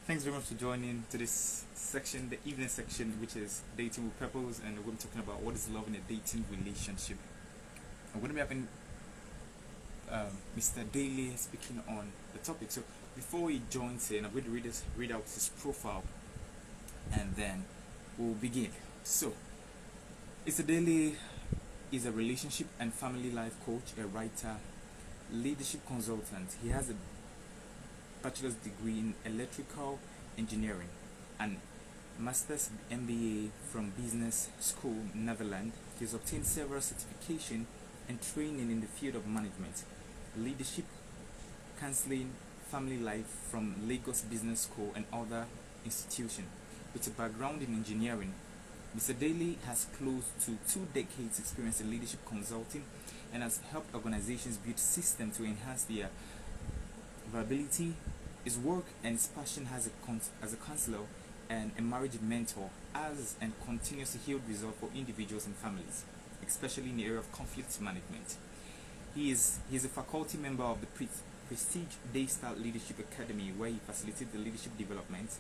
Thanks very much for joining to this section, the evening section, which is dating with purpose, and we're going to be talking about what is love in a dating relationship. I'm going to be having Mr. Daly speaking on the topic. So before he joins in, I'm going to read out his profile, and then we'll begin. So, Mr. Daly is a relationship and family life coach, a writer, leadership consultant. He has a bachelor's degree in electrical engineering and master's MBA from Business School, Netherlands. He has obtained several certification and training in the field of management, leadership, counseling, family life from Lagos Business School and other institutions. With a background in engineering, Mr. Daly has close to 2 decades experience in leadership consulting and has helped organizations build systems to enhance their viability. His work and his passion as a counselor and a marriage mentor has and continues to yield results for individuals and families, especially in the area of conflict management. He is a faculty member of the Prestige Daystar Leadership Academy, where he facilitates the leadership development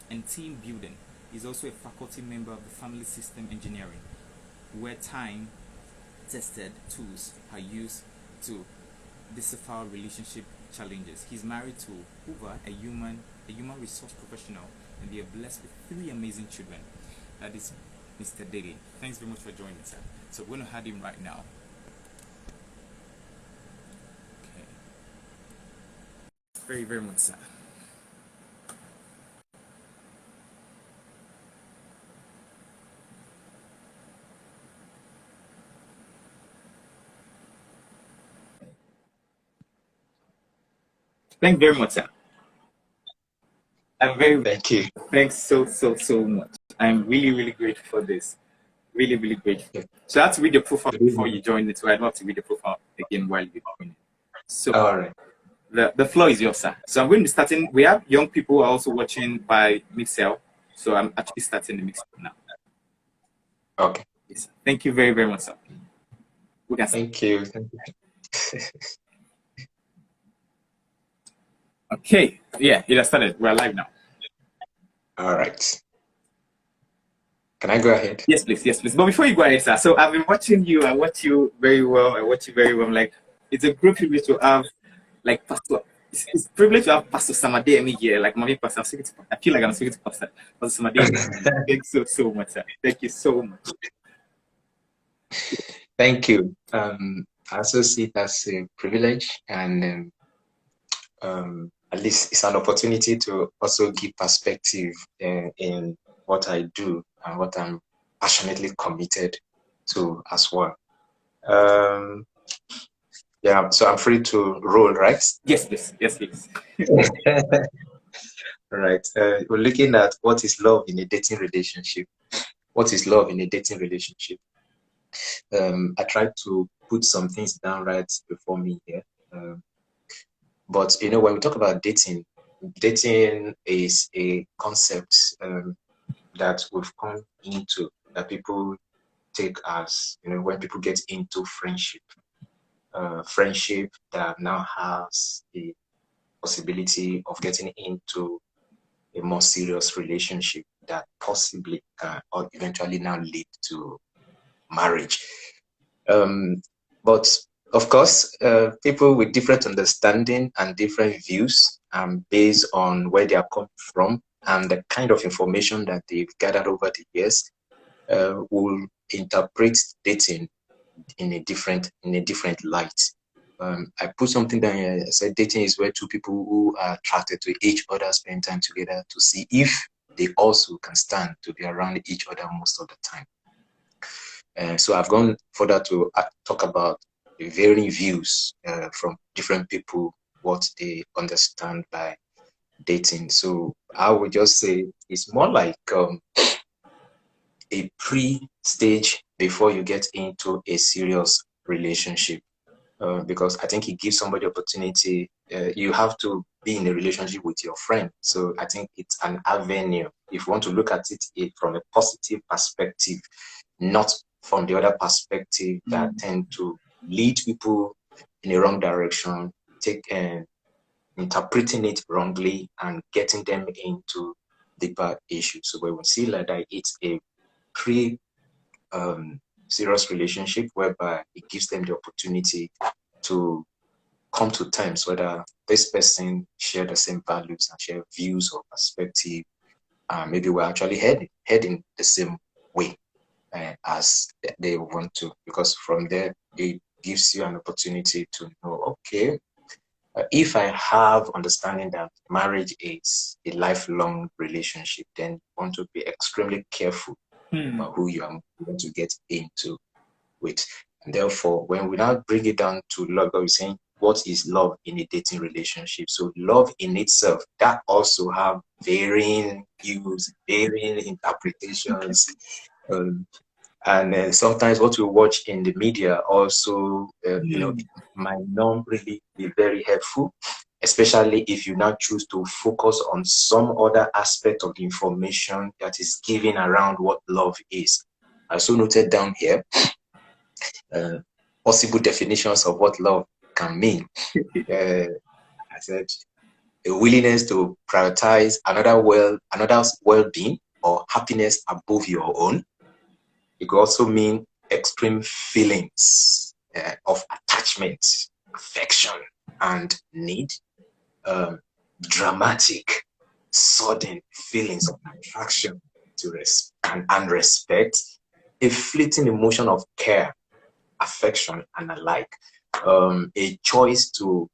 and team building. He is also a faculty member of the Family System Engineering, where time-tested tools are used to decipher relationship challenges. He's married to Hoover, a human resource professional, and they are blessed with 3 amazing children. That is Mr. Daly. Thanks very much for joining, sir. So we're going to have him right now. Okay. Very, very much, sir. Thanks very much, sir. I'm very Thank you. thanks so much. I'm really, really grateful for this. Really, really grateful. So I had to read your profile Good before evening. you joined it, so I don't have to read the profile again while you're doing it. So All right. the floor is yours, sir. So I'm going to be starting. We have young people who are also watching by Mixel, so I'm actually starting the mix now. Okay. Yes, thank you very, very much, sir. We can start. Thank you. Thank you. Okay, yeah, it has started. We're live now. All right. Can I go ahead? Yes, please. Yes, please. But before you go ahead, sir, so I've been watching you. I watch you very well. I watch you very well. Like, it's a great privilege to have, like, Pastor. It's a privilege to have Pastor Samademi here. Like, mommy, Pastor, I feel like I'm speaking to Pastor Samademi. Thanks so much, sir. Thank you so much. Thank you. I also see it as a privilege, and at least it's an opportunity to also give perspective in what I do and what I'm passionately committed to as well. Yeah, so I'm free to roll, right? Yes, please. Yes, please. Right. We're looking at what is love in a dating relationship. What is love in a dating relationship? I tried to put some things down right before me here. But when we talk about dating, dating is a concept that we've come into, that people take as, when people get into friendship. Friendship that now has the possibility of getting into a more serious relationship that possibly can or eventually now lead to marriage. But of course, people with different understanding and different views, based on where they are coming from and the kind of information that they've gathered over the years, will interpret dating in a different light. I put something down here. I said dating is where 2 people who are attracted to each other spend time together to see if they also can stand to be around each other most of the time. So I've gone further to talk about the varying views from different people, what they understand by dating. So I would just say it's more like a pre-stage before you get into a serious relationship. Because I think it gives somebody opportunity. You have to be in a relationship with your friend. So I think it's an avenue. If you want to look at it from a positive perspective, not from the other perspective that tend to lead people in the wrong direction, take interpreting it wrongly and getting them into deeper issues. So when we see like that, it's a pre serious relationship whereby it gives them the opportunity to come to terms whether this person share the same values and share views or perspective. Maybe we're actually heading the same way as they want to, because from there it gives you an opportunity to know, okay, if I have understanding that marriage is a lifelong relationship, then you want to be extremely careful about who you are going to get into with. And therefore, when we now bring it down to love, we're saying, what is love in a dating relationship? So love in itself, that also have varying views, varying interpretations. And sometimes what we watch in the media also, it might not really be very helpful, especially if you now choose to focus on some other aspect of the information that is given around what love is. I also noted down here possible definitions of what love can mean. I said a willingness to prioritize another's well-being or happiness above your own. It could also mean extreme feelings of attachment, affection, and need. Dramatic, sudden feelings of attraction and respect. A fleeting emotion of care, affection, and alike. A choice to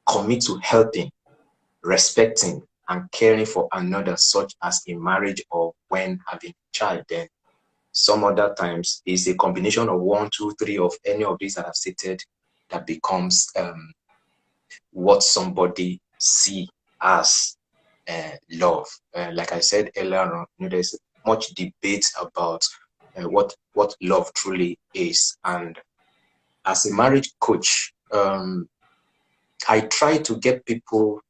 commit to helping, respecting, and caring for another, such as in marriage or when having a child. Then some other times is a combination of 1, 2, 3 of any of these that I've stated that becomes what somebody see as love. Like I said earlier on, there's much debate about what love truly is. And as a marriage coach, I try to get people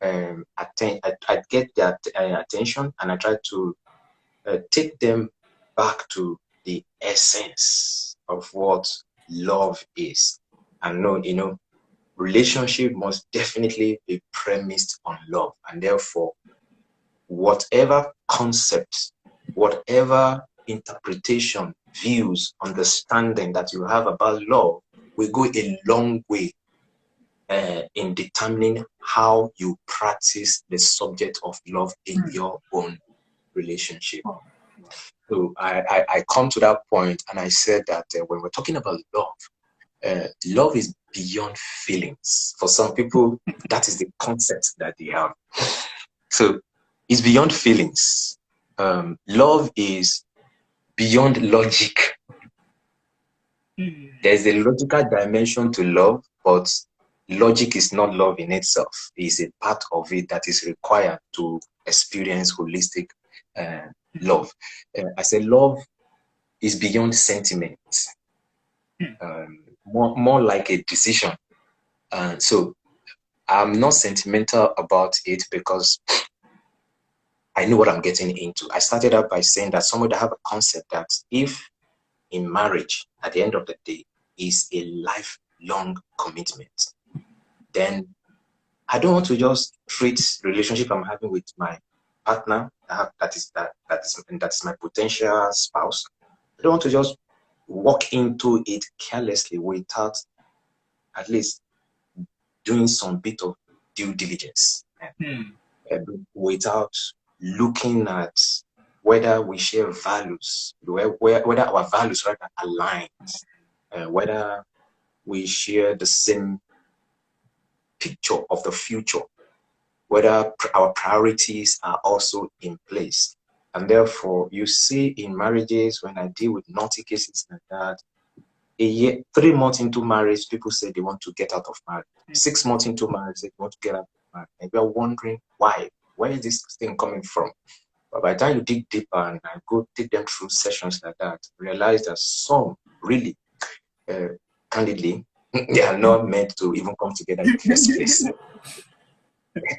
I get their attention, and I try to take them back to the essence of what love is. And no, relationship must definitely be premised on love, and therefore whatever concept, whatever interpretation, views, understanding that you have about love will go a long way in determining how you practice the subject of love in your own relationship. So I come to that point, and I said that when we're talking about love, love is beyond feelings. For some people, that is the concept that they have. So it's beyond feelings. Love is beyond logic. There's a logical dimension to love, but logic is not love in itself. It's a part of it that is required to experience holistic love. I say love is beyond sentiment, more like a decision. So I'm not sentimental about it because I know what I'm getting into. I started out by saying that somebody have a concept that if in marriage, at the end of the day, is a lifelong commitment, then I don't want to just treat relationship I'm having with my partner that is my potential spouse. I don't want to just walk into it carelessly without at least doing some bit of due diligence, without looking at whether we share values, whether our values are aligned, whether we share the same picture of the future, whether our priorities are also in place. And therefore, you see in marriages, when I deal with naughty cases like that, a year, 3 months into marriage, people say they want to get out of marriage. 6 months into marriage, they want to get out of marriage. And we are wondering why. Where is this thing coming from? But by the time you dig deeper and I go take them through sessions like that, realize that some really, candidly, they are not meant to even come together in the first place.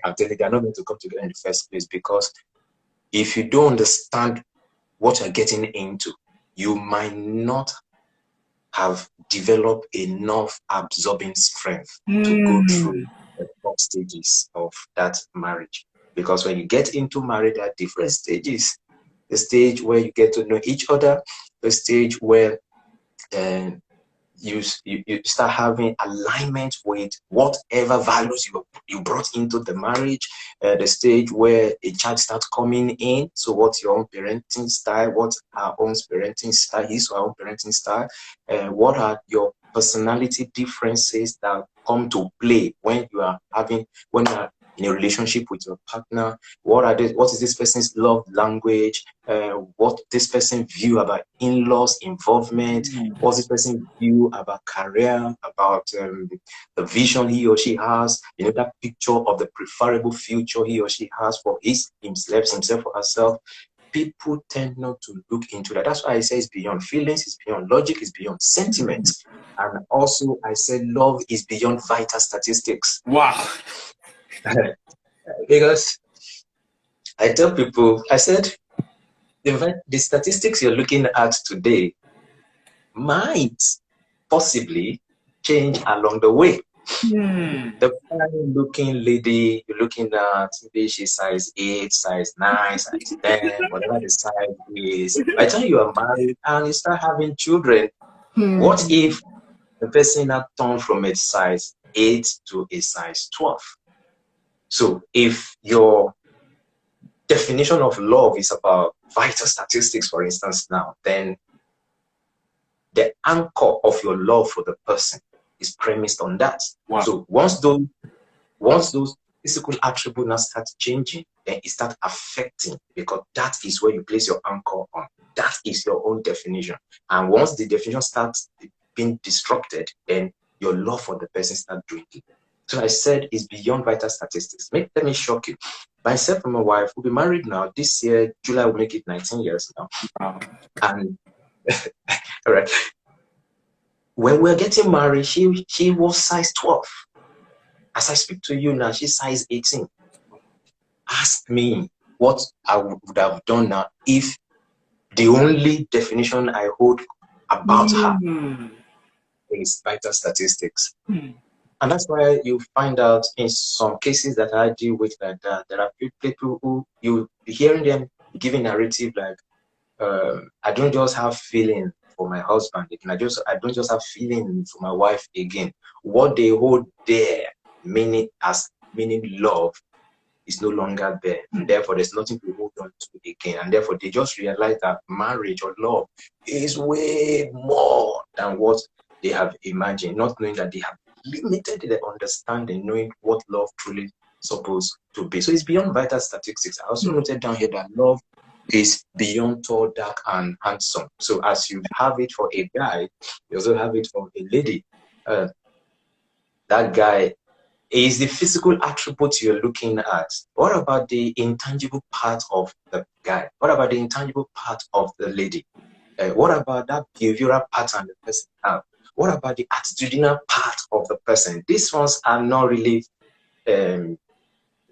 I'm telling you, they are not meant to come together in the first place, because if you don't understand what you're getting into, you might not have developed enough absorbing strength to go through the stages of that marriage. Because when you get into marriage, there are different stages. The stage where you get to know each other, the stage where uh, you start having alignment with whatever values you brought into the marriage, the stage where a child starts coming in. So what's your own parenting style? What's our own parenting style? His or our own parenting style? What are your personality differences that come to play when you are in a relationship with your partner? What is this person's love language? What this person view about in-laws involvement? What's this person view about career, about the vision he or she has, that picture of the preferable future he or she has for himself or herself. People tend not to look into that. That's why I say it's beyond feelings, it's beyond logic, it's beyond sentiment. And also I say love is beyond vital statistics. Wow. Because I tell people, I said, the statistics you're looking at today might possibly change along the way. The fine looking lady you're looking at, maybe she's size 8, size 9, size 10, whatever the size is. By the time you are married and you start having children, what if the person had turned from a size 8 to a size 12? So if your definition of love is about vital statistics, for instance, now, then the anchor of your love for the person is premised on that. Wow. So once those physical attributes now start changing, then it starts affecting, because that is where you place your anchor on. That is your own definition. And once the definition starts being disrupted, then your love for the person starts dwindling. So I said it's beyond vital statistics. Let me shock you. Myself and my wife will be married now. This year, July will make it 19 years now. Wow. And all right. When we're getting married, she was size 12. As I speak to you now, she's size 18. Ask me what I would have done now if the only definition I hold about her is vital statistics. And that's why you find out in some cases that I deal with like that, there are people who you hearing them giving narrative like, I don't just have feeling for my husband again. I don't just have feeling for my wife again. What they hold there, meaning love, is no longer there. And therefore, there's nothing to hold on to again. And therefore, they just realize that marriage or love is way more than what they have imagined, not knowing that they have limited their understanding, knowing what love truly supposed to be. So it's beyond vital statistics. I also noted down here that love is beyond tall, dark, and handsome. So as you have it for a guy, you also have it for a lady. That guy is the physical attribute you're looking at. What about the intangible part of the guy? What about the intangible part of the lady? What about that behavioral pattern the person has? What about the attitudinal part of the person? These ones are not really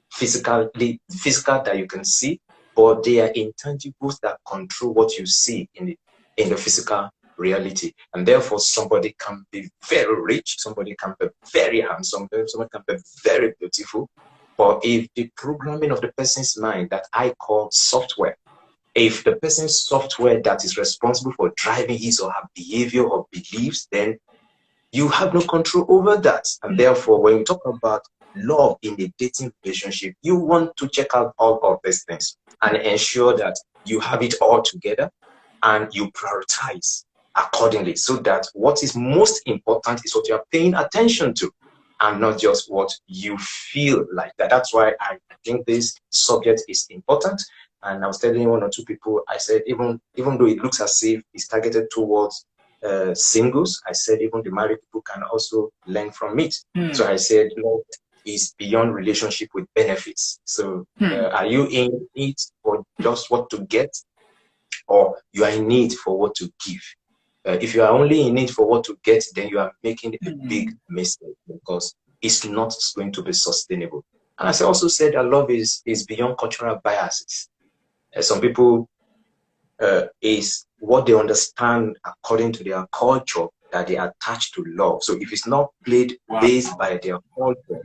physical that you can see, but they are intangibles that control what you see in the physical reality. And therefore, somebody can be very rich, somebody can be very handsome, somebody can be very beautiful. But if the programming of the person's mind that I call software, if the person's software that is responsible for driving his or her behavior or beliefs, then you have no control over that. And therefore, when you talk about love in a dating relationship, you want to check out all of these things and ensure that you have it all together and you prioritize accordingly, so that what is most important is what you are paying attention to and not just what you feel like. That's why I think this subject is important. And I was telling one or two people, I said, even though it looks as if it's targeted towards singles, I said even the married people can also learn from it. So I said love is beyond relationship with benefits. So are you in it for just what to get, or you are in need for what to give? If you are only in it for what to get, then you are making a big mistake, because it's not going to be sustainable. And as I also said, that love is beyond cultural biases. Some people is what they understand according to their culture that they attach to love. So if it's not played based by their culture,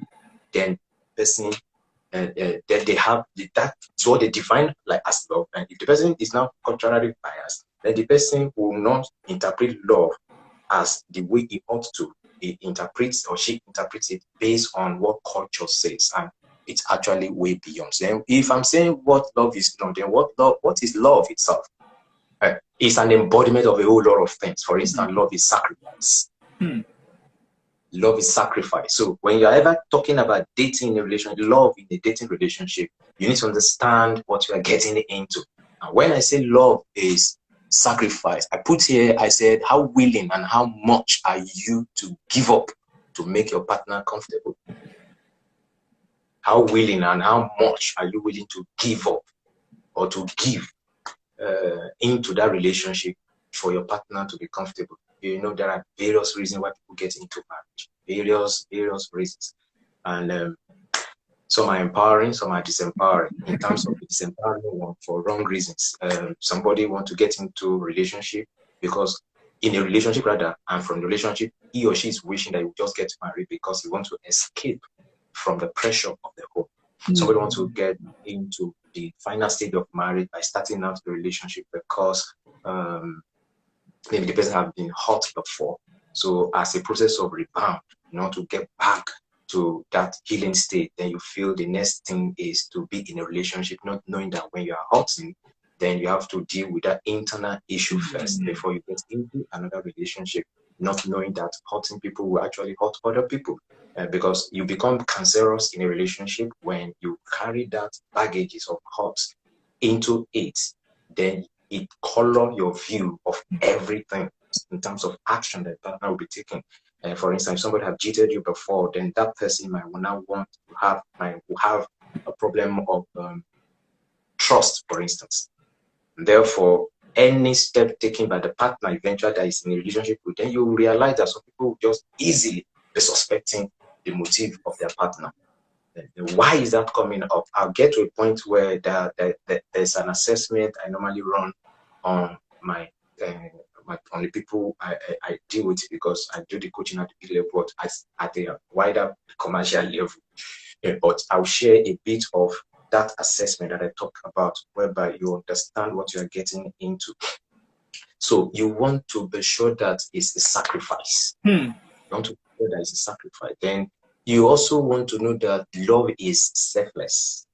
then person, that they have that's what they define like as love. And if the person is now culturally biased, then the person will not interpret love as the way he ought to. He interprets or she interprets it based on what culture says, and it's actually way beyond. So then if I'm saying what love is not, then what is love itself? It's an embodiment of a whole lot of things. For instance, love is sacrifice. Love is sacrifice. So when you're ever talking about dating in a relationship, love in a dating relationship, you need to understand what you are getting into. And when I say love is sacrifice, I put here, I said, how willing and how much are you to give up to make your partner comfortable? How willing and how much are you willing to give up or to give into that relationship for your partner to be comfortable? You know, there are various reasons why people get into marriage, various reasons. And some are empowering, some are disempowering. In terms of the disempowering one, for wrong reasons. Somebody want to get into a relationship because in a relationship rather, and from the relationship, he or she is wishing that he would just get married because he wants to escape from the pressure of the home. Somebody wants to get into the final stage of marriage by starting out the relationship because maybe the person have been hurt before. So as a process of rebound, to get back to that healing state, then you feel the next thing is to be in a relationship, not knowing that when you are hurting, then you have to deal with that internal issue first before you get into another relationship, not knowing that hurting people will actually hurt other people. Because you become cancerous in a relationship when you carry that baggages of hurt into it, then it color your view of everything in terms of action that partner will be taking. For instance, if somebody have cheated you before, then that person might now want to have a problem of trust, for instance. Therefore, any step taken by the partner eventually that is in a relationship with, then you realize that some people just easily be suspecting the motive of their partner. Why is that coming up? I'll get to a point where there's an assessment I normally run on on the people I deal with, because I do the coaching at the big level, but at a wider commercial level. But I'll share a bit of that assessment that I talk about, whereby you understand what you are getting into. So you want to be sure that it's a sacrifice. You want to be sure that it's a sacrifice. Then you also want to know that love is selfless.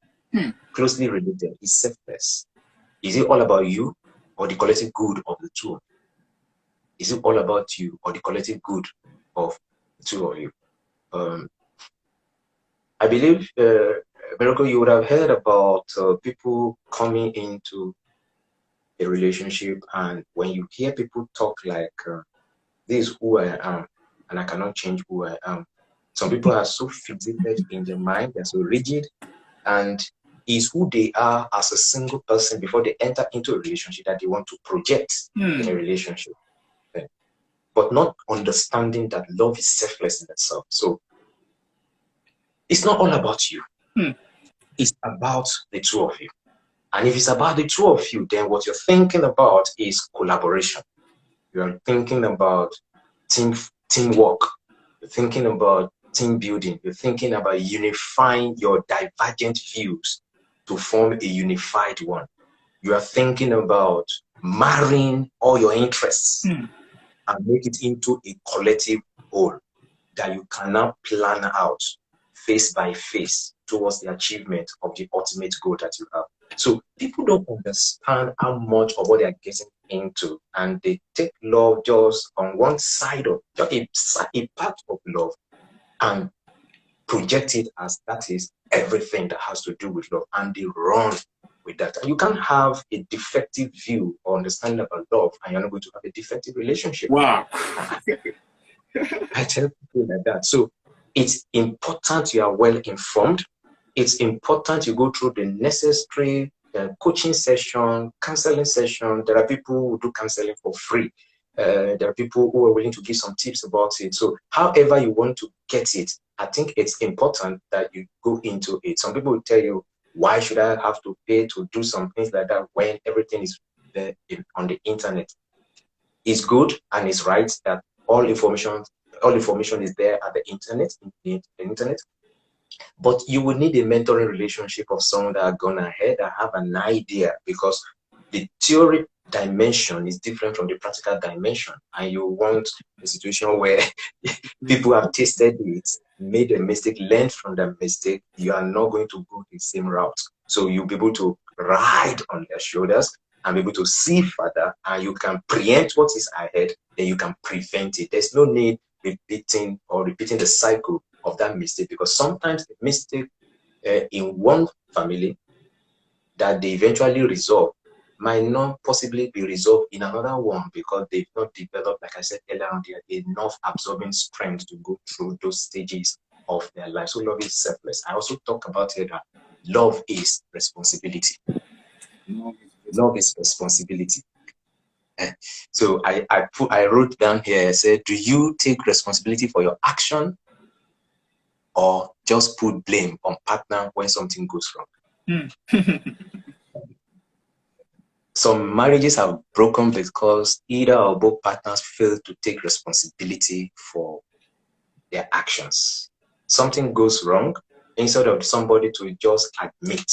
Closely related, is selfless. Is it all about you or the collective good of the two? Is it all about you or the collective good of the two of you? I believe, Miracle, you would have heard about people coming into a relationship, and when you hear people talk like, this is who I am, and I cannot change who I am. Some people are so fixated in their mind, they're so rigid, and is who they are as a single person before they enter into a relationship that they want to project in a relationship. But not understanding that love is selfless in itself. So it's not all about you. It's about the two of you. And if it's about the two of you, then what you're thinking about is collaboration. You're thinking about teamwork. You're thinking about team building. You're thinking about unifying your divergent views to form a unified one. You are thinking about marrying all your interests and make it into a collective whole that you can now plan out face by face towards the achievement of the ultimate goal that you have. So people don't understand how much of what they are getting into, and they take love just on one side of just a part of love and project it as that is everything that has to do with love, and they run with that. And you can't have a defective view or understanding about love, and you're not going to have a defective relationship. Wow. I tell people like that. So it's important you are well informed. It's important you go through the necessary coaching session, counseling session. There are people who do counseling for free. There are people who are willing to give some tips about it. So however you want to get it, I think it's important that you go into it. Some people will tell you, why should I have to pay to do some things like that when everything is there on the internet? It's good and it's right that all information is there at the internet, But you will need a mentoring relationship of someone that have gone ahead and have an idea, because the theory dimension is different from the practical dimension. And you want a situation where people have tasted it, made a mistake, learned from the mistake. You are not going to go the same route. So you'll be able to ride on their shoulders and be able to see further, and you can preempt what is ahead, then you can prevent it. There's no need repeating the cycle of that mistake, because sometimes the mistake in one family that they eventually resolve might not possibly be resolved in another one, because they've not developed, like I said earlier on, enough absorbing strength to go through those stages of their life. So love is selfless. I also talk about here that love is responsibility. Love is responsibility. So I wrote down here, I said, do you take responsibility for your action, or just put blame on partner when something goes wrong? Some marriages have broken because either or both partners fail to take responsibility for their actions. Something goes wrong, instead of somebody to just admit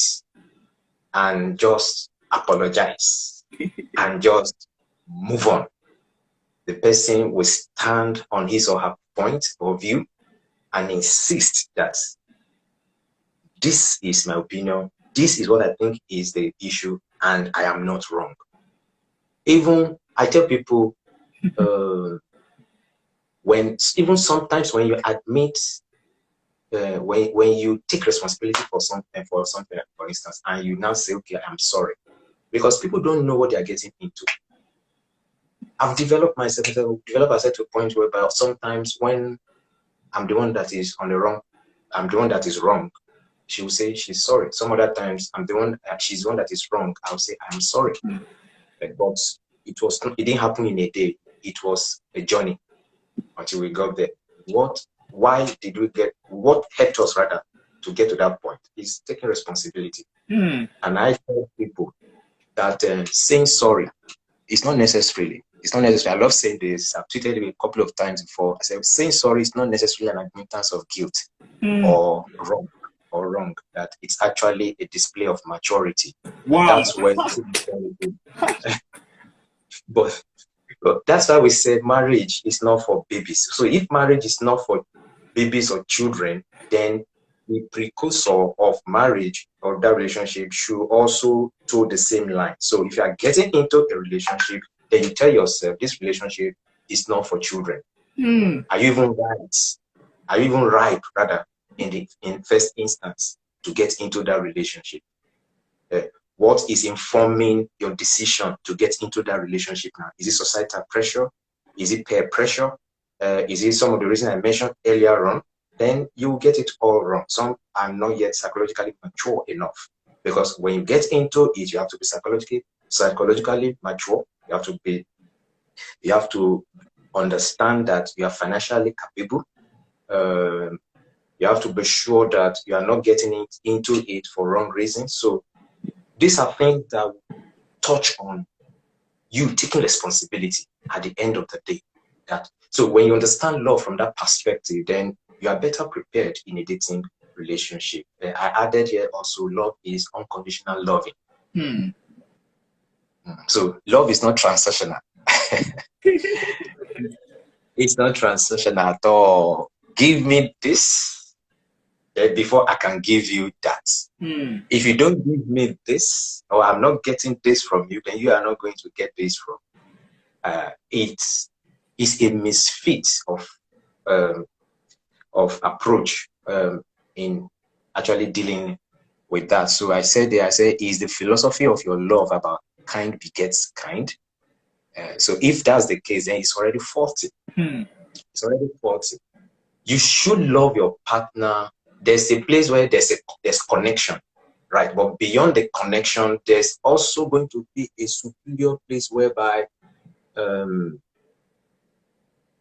and just apologize and just move on, the person will stand on his or her point of view and insist that this is my opinion, this is what I think is the issue, and I am not wrong. Even I tell people, even sometimes when you admit, when you take responsibility for something, for instance, and you now say, okay, I'm sorry, because people don't know what they are getting into. I've developed myself to a point whereby sometimes when I'm the one that is wrong, she will say she's sorry. Some other times she's the one that is wrong, I'll say I'm sorry. But it didn't happen in a day. It was a journey until we got there. What helped us rather to get to that point is taking responsibility. And I tell people that saying sorry is not necessarily. It's not necessary. I love saying this. I've tweeted it a couple of times before. I said saying sorry is not necessarily an admittance of guilt or wrong. That it's actually a display of maturity. Wow. That's where but that's why we said marriage is not for babies. So if marriage is not for babies or children, then the precursor of marriage or that relationship should also toe the same line. So if you are getting into a relationship, then you tell yourself this relationship is not for children. Are you even right? Are you even ripe, rather, in first instance to get into that relationship? What is informing your decision to get into that relationship now? Is it societal pressure? Is it peer pressure? Is it some of the reasons I mentioned earlier on? Then you get it all wrong. Some are not yet psychologically mature enough, because when you get into it, you have to be psychologically mature. You have to understand that you are financially capable. You have to be sure that you are not getting into it for wrong reasons. So these are things that touch on you taking responsibility at the end of the day. So when you understand love from that perspective, then you are better prepared in a dating relationship. I added here also, love is unconditional loving. So love is not transactional. It's not transactional at all. Give me this before I can give you that. If you don't give me this, or I'm not getting this from you, then you are not going to get this from. It's a misfit of approach in actually dealing with that. So I said, is the philosophy of your love about kind begets kind? So if that's the case, then it's already faulty. It's already faulty. You should love your partner. There's a place where there's connection, right? But beyond the connection, there's also going to be a superior place whereby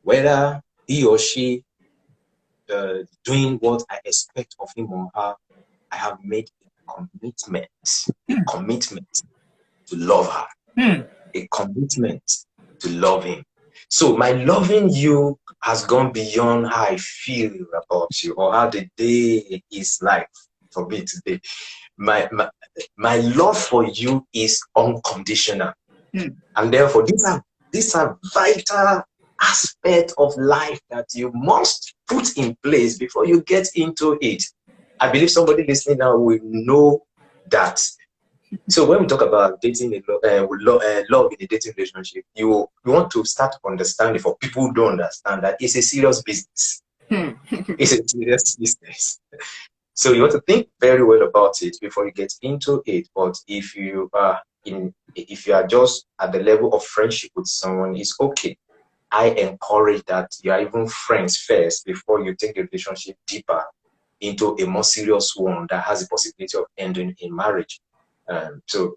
whether he or she doing what I expect of him or her, I have made a commitment to love her, a commitment to love him. So my loving you has gone beyond how I feel about you or how the day is like for me today. My love for you is unconditional. And therefore, these are vital aspects of life that you must put in place before you get into it. I believe somebody listening now will know that. So when we talk about dating love in a dating relationship, you want to start understanding, for people who don't understand, that it's a serious business. It's a serious business. So you want to think very well about it before you get into it. But if you are just at the level of friendship with someone, it's okay. I encourage that you are even friends first before you take the relationship deeper into a more serious one that has the possibility of ending in marriage. So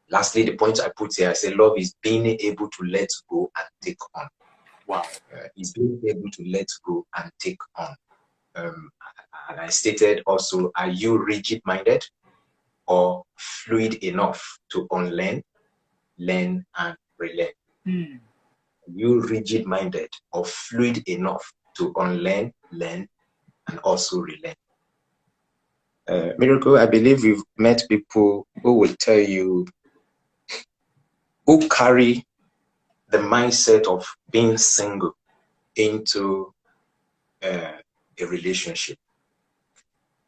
lastly, the point I put here, I say love is being able to let go and take on. Wow. Is being able to let go and take on. And I stated also, are you rigid-minded or fluid enough to unlearn, learn, and relearn? Are you rigid-minded or fluid enough to unlearn, learn, and also relearn? Miracle, I believe you've met people who will tell you, who carry the mindset of being single into a relationship.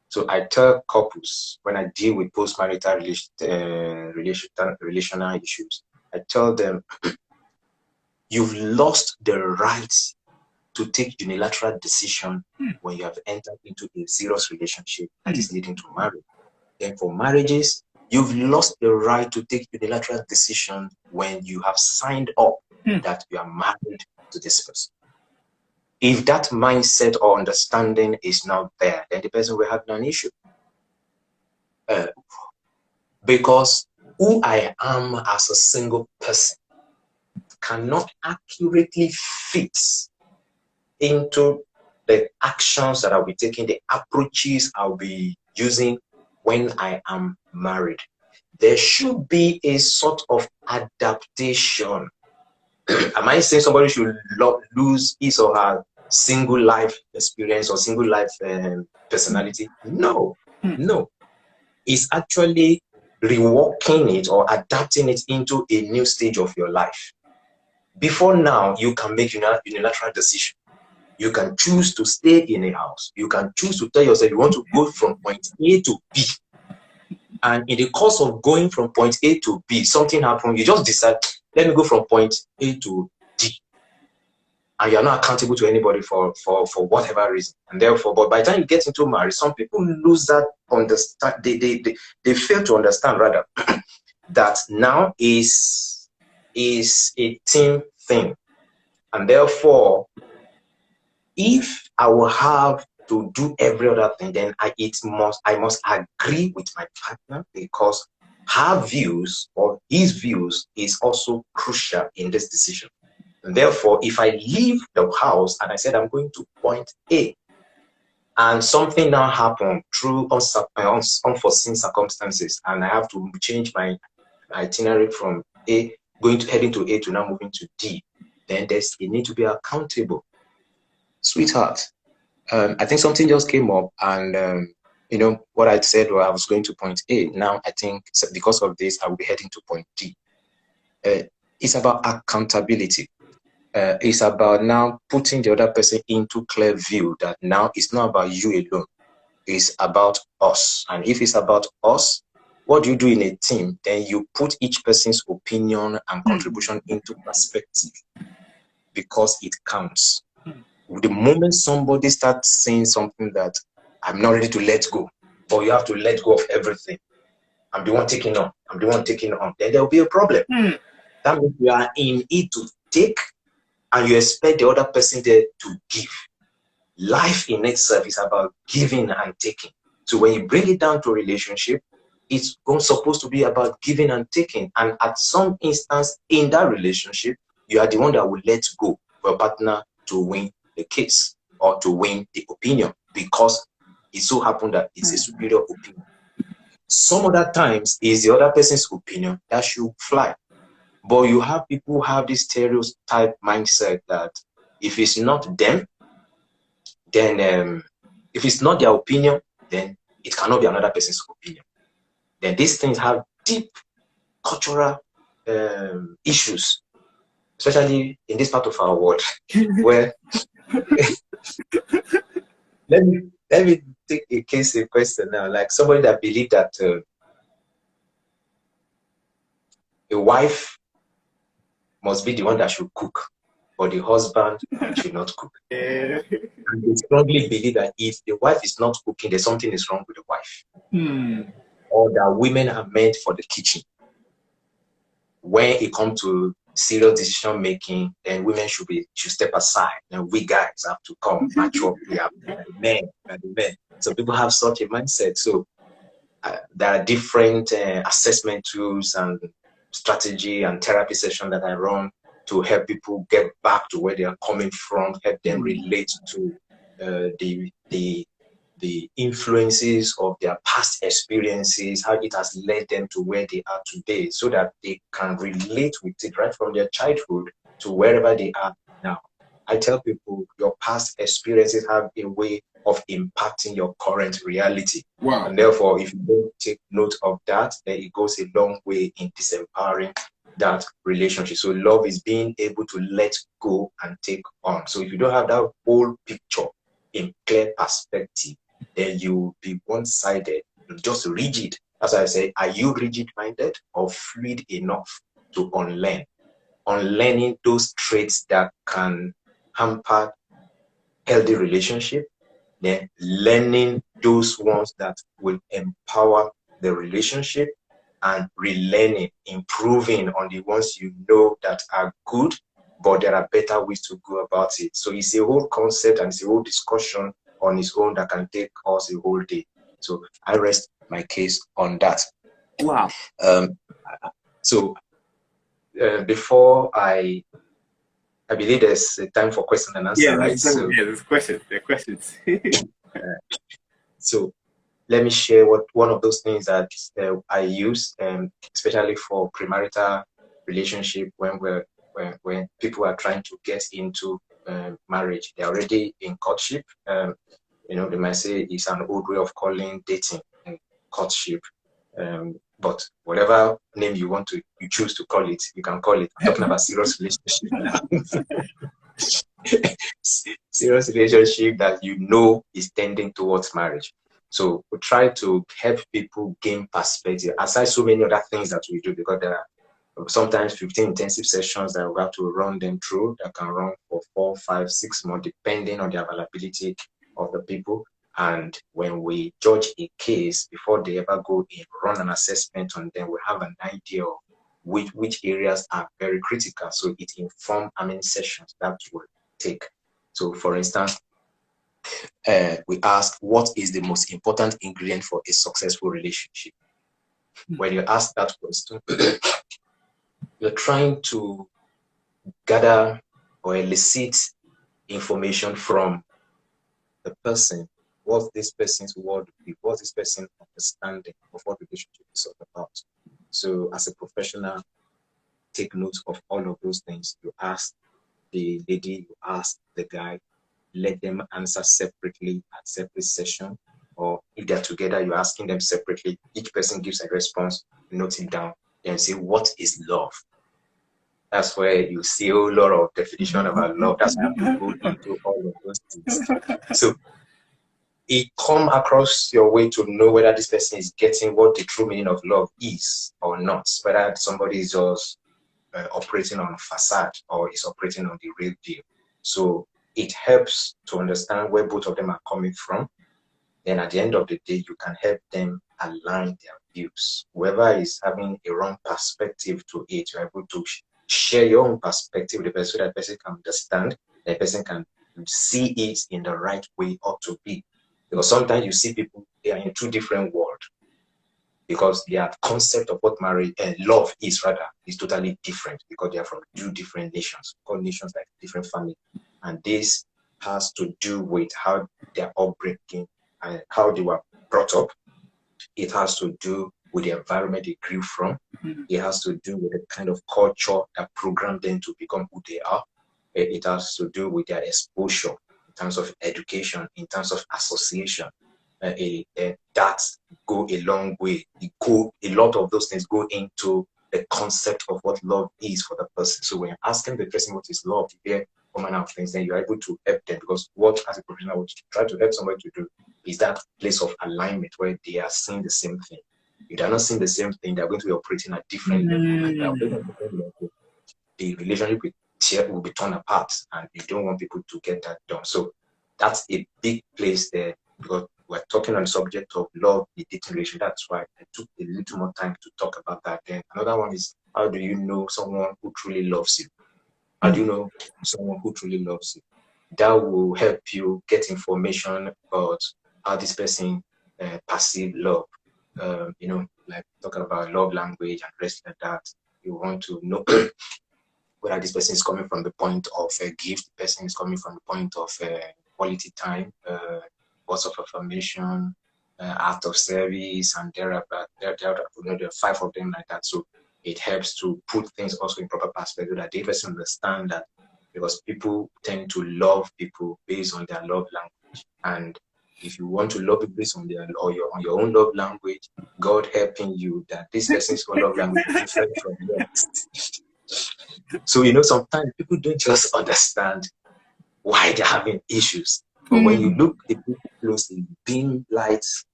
So I tell couples, when I deal with post-marital relational issues, I tell them, you've lost the right to take unilateral decision when you have entered into a serious relationship that is leading to marriage. And for marriages, you've lost the right to take unilateral decision when you have signed up that you are married to this person. If that mindset or understanding is not there, then the person will have an issue. Because who I am as a single person cannot accurately fit into the actions that I'll be taking, the approaches I'll be using when I am married. There should be a sort of adaptation. Am I saying somebody should lose his or her single life experience or single life personality? No. It's actually reworking it or adapting it into a new stage of your life. Before now, you can make unilateral decision. You can choose to stay in a house. You can choose to tell yourself you want to go from point A to B. And in the course of going from point A to B, something happened. You just decide, let me go from point A to D. And you're not accountable to anybody for whatever reason. And therefore, but by the time you get into marriage, some people lose that understand. They fail to understand rather that now is a team thing. And therefore, if I will have to do every other thing, then I must agree with my partner, because her views or his views is also crucial in this decision. And therefore, if I leave the house and I said I'm going to point A, and something now happened through unforeseen circumstances, and I have to change my itinerary from A, heading to A to now moving to D, then you need to be accountable. Sweetheart, I think something just came up, and what I said, well, I was going to point A. Now I think because of this, I will be heading to point D. It's about accountability. It's about now putting the other person into clear view that now it's not about you alone. It's about us. And if it's about us, what do you do in a team? Then you put each person's opinion and contribution into perspective, because it counts. The moment somebody starts saying something that I'm not ready to let go, or you have to let go of everything, I'm the one taking on, then there'll be a problem. That means you are in it to take, and you expect the other person there to give. Life in itself is about giving and taking. So when you bring it down to a relationship, it's supposed to be about giving and taking. And at some instance in that relationship, you are the one that will let go for a partner to win the case or to win the opinion, because it so happened that it's a superior opinion. Some other times it's the other person's opinion that should fly. But you have people who have this stereotype mindset that if it's not them, then if it's not their opinion, then it cannot be another person's opinion. Then these things have deep cultural issues, especially in this part of our world, where let me take a case in question now, like somebody that believed that a wife must be the one that should cook, but the husband should not cook. And they strongly believe that if the wife is not cooking, there's something is wrong with the wife. Or that women are meant for the kitchen. When it comes to serious decision making, then women should step aside, and we guys have to come mature. We are men. So people have such a mindset. So there are different assessment tools and strategy and therapy sessions that I run to help people get back to where they are coming from, help them relate to the influences of their past experiences, how it has led them to where they are today, so that they can relate with it right from their childhood to wherever they are now. I tell people your past experiences have a way of impacting your current reality. Wow. And therefore, if you don't take note of that, then it goes a long way in disempowering that relationship. So love is being able to let go and take on. So if you don't have that whole picture in clear perspective, then you'll be one-sided, just rigid. As I say, are you rigid-minded or fluid enough to unlearn? Unlearning those traits that can hamper healthy relationship, then learning those ones that will empower the relationship, and relearning, improving on the ones you know that are good, but there are better ways to go about it. So it's a whole concept and it's a whole discussion on its own that can take us a whole day. So I rest my case on that. Wow. So before I believe there's a time for question and answer, right? So, yeah, there's questions. There are questions. So let me share one of those things that I use, especially for premarital relationship when people are trying to get into marriage. They're already in courtship. They might say it's an old way of calling dating and courtship. But whatever name you choose to call it, you can call it. I'm talking about serious relationship now. Serious relationship that is tending towards marriage. So we try to help people gain perspective, aside so many other things that we do, because there are sometimes 15 intensive sessions that we have to run them through that can run for 4, 5, 6 months, depending on the availability of the people. And when we judge a case, before they ever go in, run an assessment on them, we have an idea of which areas are very critical. So it informs how many sessions that will take. So for instance, we ask, what is the most important ingredient for a successful relationship? When you ask that question, you're trying to gather or elicit information from the person. What's this person's word? What's this person's understanding of what relationship is all about? So as a professional, take note of all of those things. You ask the lady, you ask the guy, let them answer separately at separate session, or if they're together, you're asking them separately. Each person gives a response, note it down, then say, what is love? That's where you see a whole lot of definition about love. That's how you go into all of those things. So it come across your way to know whether this person is getting what the true meaning of love is or not, whether somebody is just operating on facade or is operating on the real deal. So it helps to understand where both of them are coming from. Then at the end of the day, you can help them align their views. Whoever is having a wrong perspective to it, you're able to share your own perspective with the person so that the person can understand, the person can see it in the right way it ought to be. Because sometimes you see people, they are in two different worlds, because their concept of what marriage and love is totally different, because they are from two different nations, called nations like different families. And this has to do with how their upbringing and how they were brought up. It has to do with the environment they grew from. Mm. It has to do with the kind of culture that programmed them to become who they are. It has to do with their exposure in terms of education, in terms of association. That go a long way. A lot of those things go into the concept of what love is for the person. So when you're asking the person what is love, you hear common of things, then you're able to help them, because what as a professional would try to help somebody to do is that place of alignment where they are seeing the same thing. If they're not seeing the same thing, they're going to be operating at different level. And they're operating at different level, the relationship will be torn apart, and you don't want people to get that done. So that's a big place there, because we're talking on the subject of love, the dating relation. That's why I took a little more time to talk about that. Then another one is, how do you know someone who truly loves you? How do you know someone who truly loves you? That will help you get information about how this person perceive love. Like talking about love language and rest like that. You want to know whether this person is coming from the point of a gift, the person is coming from the point of quality time, words of affirmation, act of service, and there are 5 of them like that. So it helps to put things also in proper perspective, that they person understand that, because people tend to love people based on their love language. And if you want to love people based on on your own love language, God helping you that this person's own love language is different from yours. So, sometimes people don't just understand why they're having issues. But when you look a bit closely, beam lights,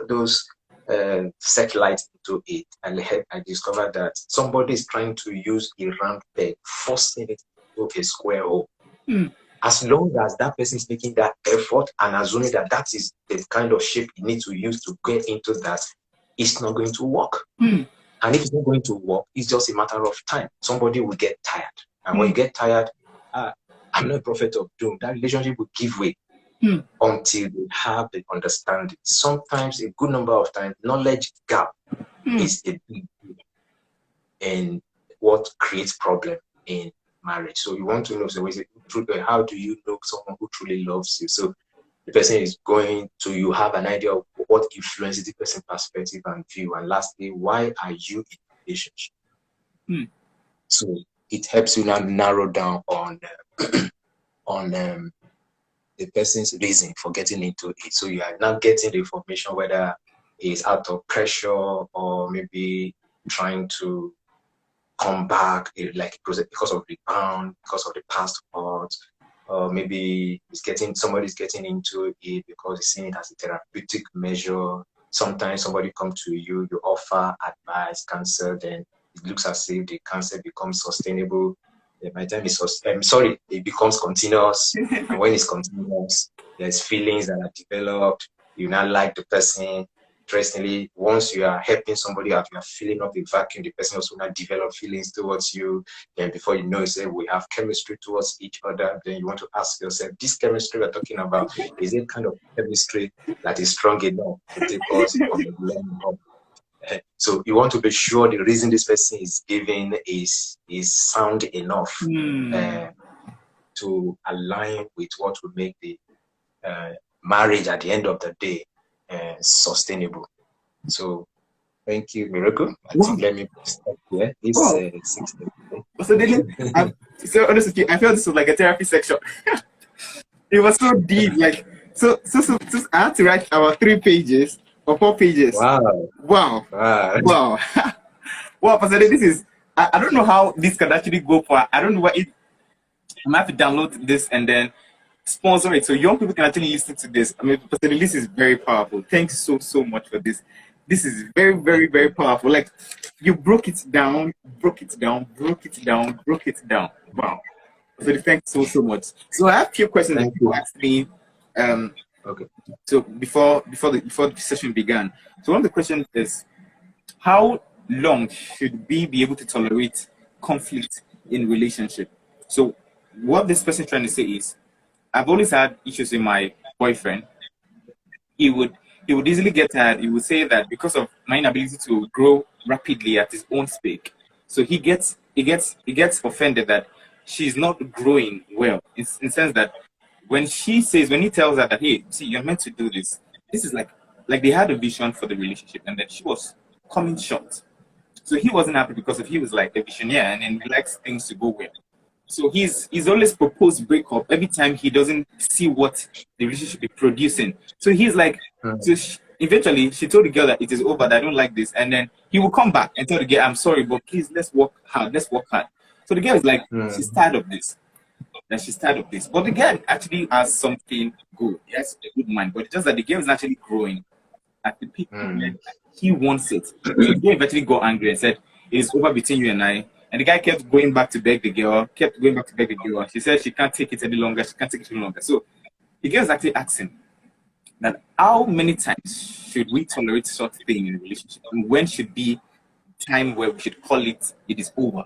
those set lights into it, and I discovered that somebody is trying to use a round peg, forcing it into a square hole. As long as that person is making that effort and assuming that that is the kind of shape you need to use to get into that, it's not going to work. And if it's not going to work, it's just a matter of time. Somebody will get tired. And when you get tired, I'm not a prophet of doom. That relationship will give way until they have the understanding. Sometimes, a good number of times, knowledge gap is a big deal in what creates problem in marriage. So you want to know, so how do you know someone who truly loves you? So the person is going to, you have an idea of what influences the person's perspective and view. And lastly, why are you in a relationship? So it helps you now narrow down on the person's reason for getting into it. So you are now getting the information, whether it's out of pressure or maybe trying to come back, like because of rebound, because of the past hurt, or maybe somebody's getting into it because he's seeing it as a therapeutic measure. Sometimes somebody comes to you, you offer advice, counsel, then it looks as if the counsel becomes sustainable. By the time it becomes continuous. And when it's continuous, there's feelings that are developed. You now like the person. Interestingly, once you are helping somebody out, you are filling up the vacuum, the person also now develop feelings towards you. Then before you know it, say we have chemistry towards each other. Then you want to ask yourself, this chemistry we're talking about, is it kind of chemistry that is strong enough to take us on the long run? So you want to be sure the reason this person is giving is sound enough to align with what will make the marriage at the end of the day sustainable. So thank you, Miracle. I think let me stop here. It's 6:30. So honestly, I felt this was like a therapy section. It was so deep, like so I had to write about 3 pages or 4 pages. Wow. Wow, Pastor, this is I don't know how this can actually go for. I don't know what it. I might have to download this and then sponsor it so young people can actually listen to this. I mean, Pastor, this is very powerful. Thanks so much for this. This is very, very, very powerful. Like you broke it down. Wow. So thanks so much. So I have a few questions that people asked me. Okay. So before the session began. So one of the questions is, how long should we be able to tolerate conflict in relationship? So what this person is trying to say is, I've always had issues with my boyfriend. He would easily get tired. He would say that because of my inability to grow rapidly at his own speed, so he gets offended that she's not growing well. In the sense that when he tells her that, hey, see, you're meant to do this. This is like they had a vision for the relationship, and then she was coming short. So he wasn't happy because he was like a visionary and then he likes things to go well. So he's always proposed breakup every time he doesn't see what the relationship is producing. So he's like, so eventually she told the girl that it is over, that I don't like this, and then he will come back and tell the girl, I'm sorry, but please let's work hard, let's work hard. So the girl is like, she's tired of this. That she's tired of this. But the girl actually has something good. He has a good mind, but it's just that the girl is actually growing at the peak where he wants it. So the girl eventually got angry and said, it is over between you and I. And the guy kept going back to beg the girl, kept going back to beg the girl. She said she can't take it any longer. She can't take it any longer. So the girl is actually asking that how many times should we tolerate such thing in a relationship? And when should be time where we should call it is over?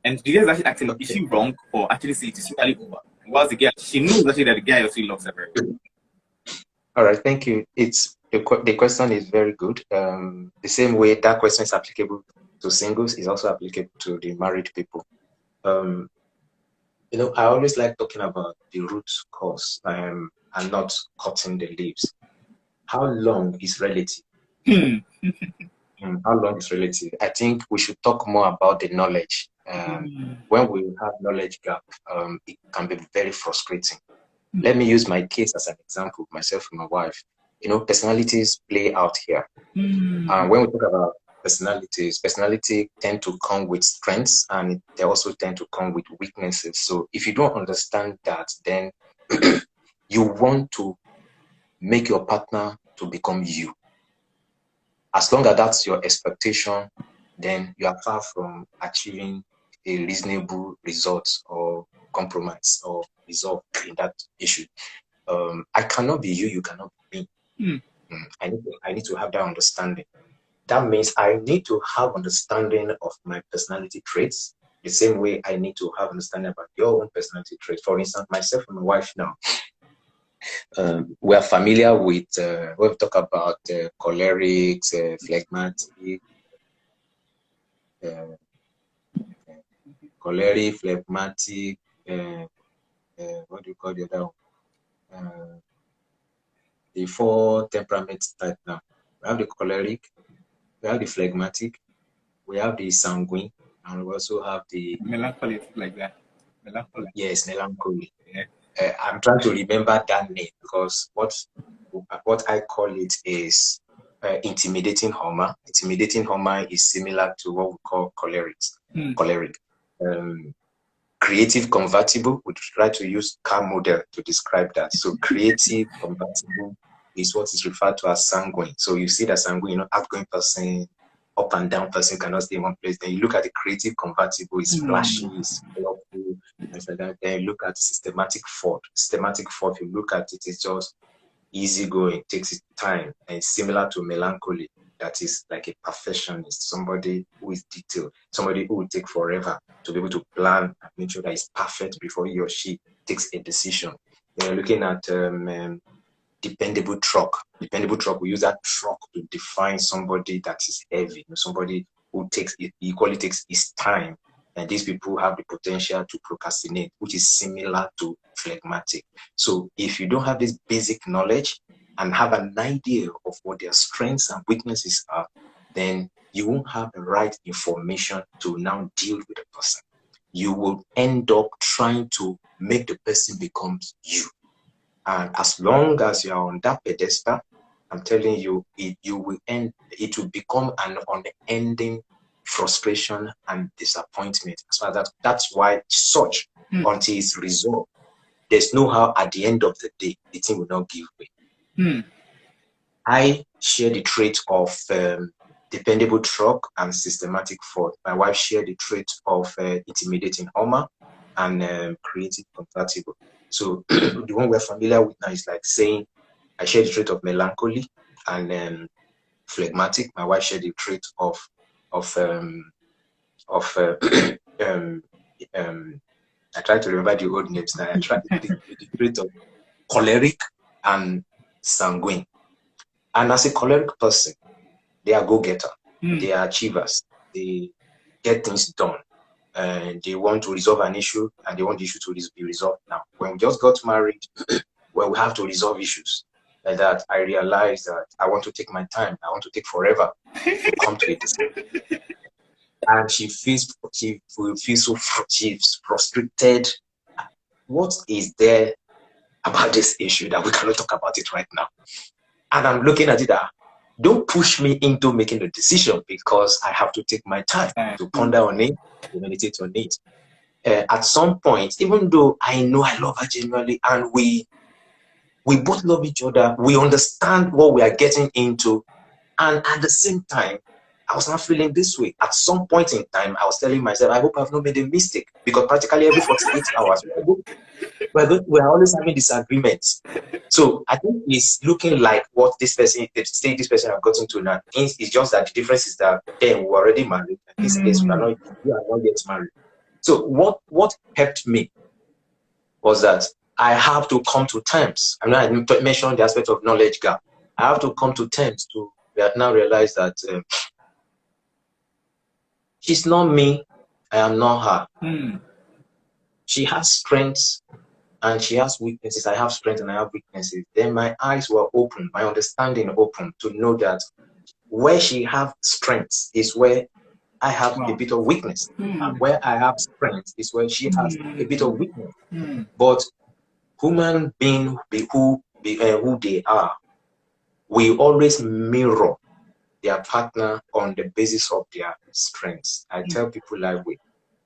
And the girl is actually asking, is she wrong or actually say it is totally over? Whilst the girl, she knows actually that the guy also loves her very well. All right, thank you. It's the question is very good. The same way that question is applicable to singles is also applicable to the married people. You know, I always like talking about the root cause and not cutting the leaves. How long is relative? How long is relative? I think we should talk more about the knowledge. When we have knowledge gap, it can be very frustrating. Let me use my case as an example, myself and my wife. You know, personalities play out here. When we talk about personalities tend to come with strengths and they also tend to come with weaknesses. So if you don't understand that, then you want to make your partner to become you. As long as that's your expectation, then you are far from achieving a reasonable result or compromise or resolve in that issue. I cannot be you, you cannot be me. I need to have that understanding. That means I need to have understanding of my personality traits, the same way I need to have understanding about your own personality traits. For instance, myself and my wife now, we are familiar with, we've talked about cholerics, phlegmatic, phlegmatic, what do you call the other one? The 4 temperaments type now. We have the choleric, we have the phlegmatic, we have the sanguine, and we also have the melancholy, like that. Melancholy. Yes, melancholy. Yeah. I'm trying to remember that name because what I call it is intimidating humor. Intimidating humor is similar to what we call choleric. Creative convertible, we try to use car model to describe that. So creative convertible is what is referred to as sanguine. So you see that sanguine, you know, outgoing person, up and down person cannot stay in one place. Then you look at the creative convertible, it's flashy, it's colorful, and so that. Then you look at systematic thought. Systematic thought, you look at it, it's just easygoing, takes its time, and it's similar to melancholy. That is like a perfectionist, somebody who is detailed, somebody who will take forever to be able to plan and make sure that it's perfect before he or she takes a decision. You're looking at dependable truck. Dependable truck, we use that truck to define somebody that is heavy, somebody who equally takes his time. And these people have the potential to procrastinate, which is similar to phlegmatic. So if you don't have this basic knowledge and have an idea of what their strengths and weaknesses are, then you won't have the right information to now deal with the person. You will end up trying to make the person become you. And as long as you are on that pedestal, I'm telling you, it will become an unending frustration and disappointment. So that's why until it's resolved, there's no how at the end of the day, the thing will not give way. I share the trait of dependable truck and systematic thought. My wife shared the trait of intimidating humor and creative compatible. So the one we're familiar with now is like saying I share the trait of melancholy and phlegmatic. My wife shared the trait of I try to remember the old names now. I tried the trait of choleric and sanguine. And as a choleric person, they are go-getter. They are achievers. They get things done. And they want to resolve an issue, and they want the issue to be resolved now. When we just got married, well, we have to resolve issues. that I realized that I want to take my time. I want to take forever to come to a decision. And she will feel so she's frustrated. What is there about this issue that we cannot talk about it right now? And I'm looking at it that don't push me into making a decision because I have to take my time to ponder on it, to meditate on it. At some point, even though I know I love her genuinely and we both love each other, we understand what we are getting into, and at the same time, I was not feeling this way. At some point in time, I was telling myself, I hope I've not made a mistake, because practically every 48 hours, we're always having disagreements. So I think it's looking like what this person, the state this person have gotten to now. It's just that the difference is that then we were already married. In this case, we are not yet married. So what helped me was that I have to come to terms. I mentioned the aspect of knowledge gap. I have to come to terms to now realize that she's not me, I am not her. She has strengths and she has weaknesses. I have strengths and I have weaknesses. Then my eyes were open, my understanding open to know that where she have strengths is where I have a bit of weakness. And where I have strength is where she has a bit of weakness. But human being who they are, we always mirror their partner on the basis of their strengths. I tell people that way.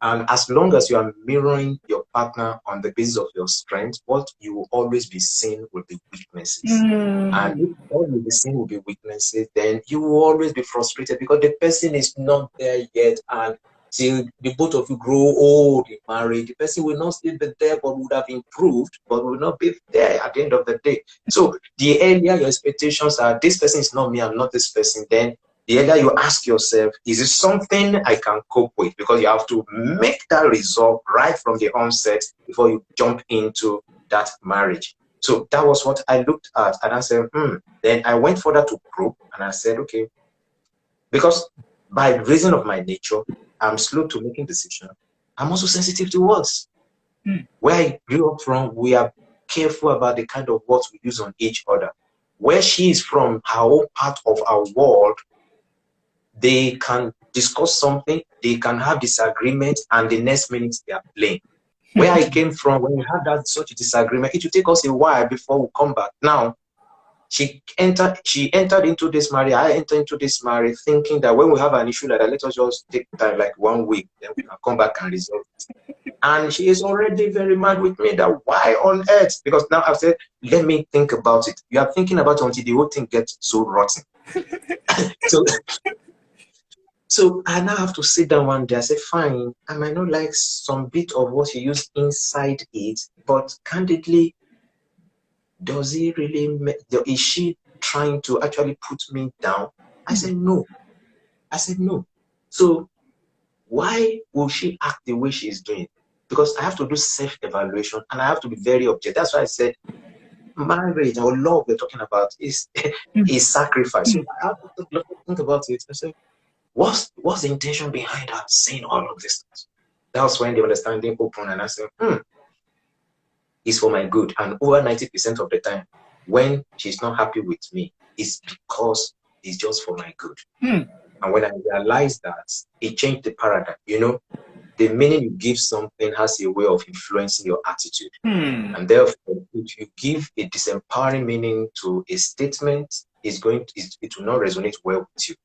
And as long as you are mirroring your partner on the basis of your strength, what you will always be seeing will be weaknesses. And if all you'll be seeing will be weaknesses, then you will always be frustrated because the person is not there yet. And till the both of you grow old in marriage, the person will not still be there, but would have improved, but will not be there at the end of the day. So the earlier your expectations are, this person is not me, I'm not this person, then the earlier you ask yourself, is it something I can cope with? Because you have to make that resolve right from the onset before you jump into that marriage. So that was what I looked at, and I said, Then I went further to probe, and I said, okay, because by reason of my nature, I'm slow to making decisions. I'm also sensitive to words. Where I grew up from, we are careful about the kind of words we use on each other. Where she is from, her own part of our world, they can discuss something, they can have disagreement, and the next minute they are playing. Where I came from, when we had that such a disagreement, it will take us a while before we come back. Now, she entered into this marriage, I entered into this marriage, thinking that when we have an issue like that, let us just take time, like 1 week, then we can come back and resolve it. And she is already very mad with me that why on earth? Because now I've said, let me think about it. You are thinking about it until the whole thing gets so rotten. So I now have to sit down one day. I say, fine, I might not like some bit of what you use inside it, but candidly, does it really is she trying to actually put me down? I said, no. So why will she act the way she's doing? Because I have to do self-evaluation and I have to be very objective. That's why I said marriage or love we're talking about is sacrifice. So I have to think about it. I said, what's the intention behind her saying all of this? That was when the understanding opened, and I said, it's for my good. And over 90% of the time, when she's not happy with me, it's because it's just for my good. And when I realized that, it changed the paradigm. You know, the meaning you give something has a way of influencing your attitude. And therefore, if you give a disempowering meaning to a statement, it will not resonate well with you.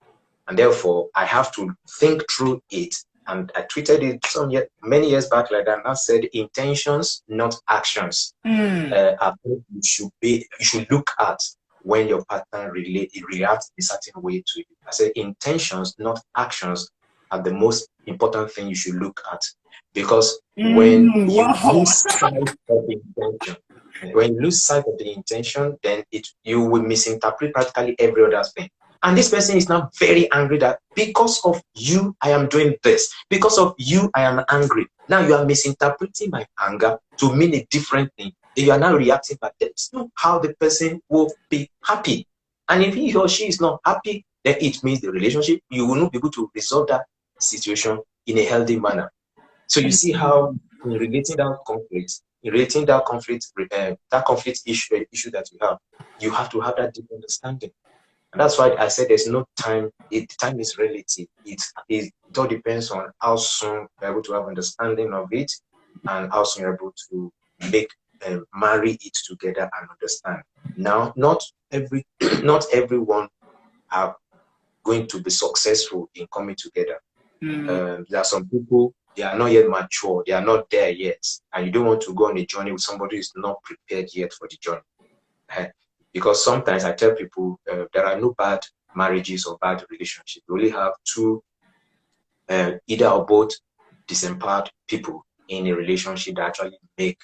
And therefore, I have to think through it. And I tweeted it many years back like that, and I said, intentions, not actions. You should look at when your partner reacts a certain way to you. I said, intentions, not actions, are the most important thing you should look at. Because when you lose sight of the intention, then you will misinterpret practically every other thing. And this person is now very angry that because of you, I am doing this. Because of you, I am angry. Now you are misinterpreting my anger to mean a different thing. You are now reacting, but that's not how the person will be happy. And if he or she is not happy, then it means the relationship, you will not be able to resolve that situation in a healthy manner. So you see how in relating down conflicts, relating that conflict issue that you have to have that deep understanding. And that's why I said there's no time. Time is relative. It all depends on how soon you're able to have understanding of it, and how soon you're able to marry it together and understand. Now, not everyone are going to be successful in coming together. There are some people, they are not yet mature, they are not there yet, and you don't want to go on a journey with somebody who is not prepared yet for the journey. Because sometimes I tell people there are no bad marriages or bad relationships. We only have two, either or both disempowered people in a relationship that actually make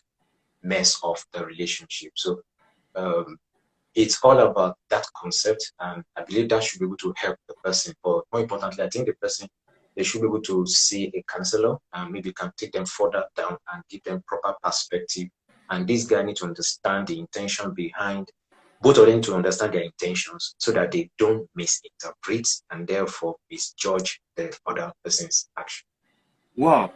mess of the relationship. So it's all about that concept, and I believe that should be able to help the person. But more importantly, I think the person, they should be able to see a counselor and maybe can take them further down and give them proper perspective. And this guy need to understand the intention behind, both of them to understand their intentions so that they don't misinterpret and therefore misjudge the other person's action. Wow.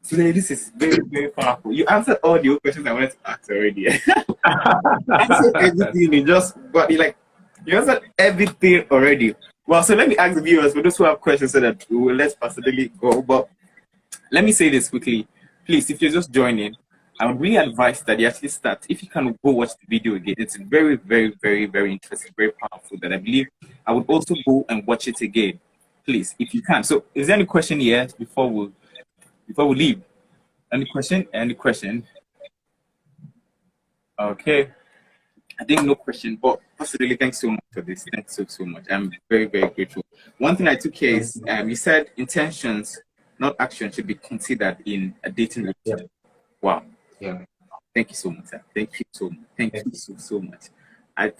Today, this is very, very powerful. You answered all the questions I wanted to ask already. Answered everything. You answered everything already. Well, so let me ask the viewers, for those who have questions, so that we will let Pastor Dele go. But let me say this quickly. Please, if you're just joining, I would really advise that you actually start. If you can go watch the video again, it's very, very, very, very interesting, very powerful. That I believe I would also go and watch it again. Please, if you can. So, is there any question here before we leave? Any question? Any question? Okay. I think no question, but Pastor Dele, thanks so much for this. Thanks so much. I'm very, very grateful. One thing I took here is you said intentions, not action, should be considered in a dating relationship. Yeah. Wow. Yeah. Thank you so much, sir. Thank you so much. Thank you so much.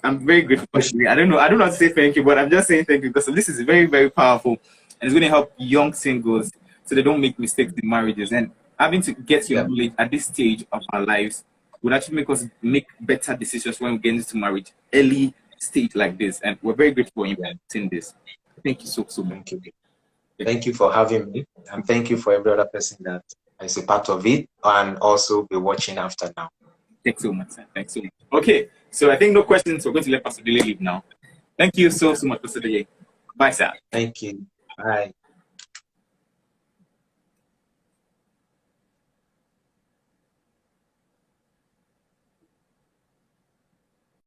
I'm very grateful. I don't know how to say thank you, but I'm just saying thank you because this is very, very powerful, and it's going to help young singles so they don't make mistakes in marriages. And having to get your knowledge at this stage of our lives would actually make us make better decisions when we get into marriage early stage like this. And we're very grateful for you in this. Thank you so much. Thank you for having me, and thank you for every other person that is a part of it and also be watching after now. Thanks so much, sir. Thanks so much. Okay, so I think no questions. We're going to let Pastor Dele leave now. Thank you so much, Pastor Dele. Bye, sir. Thank you. Bye.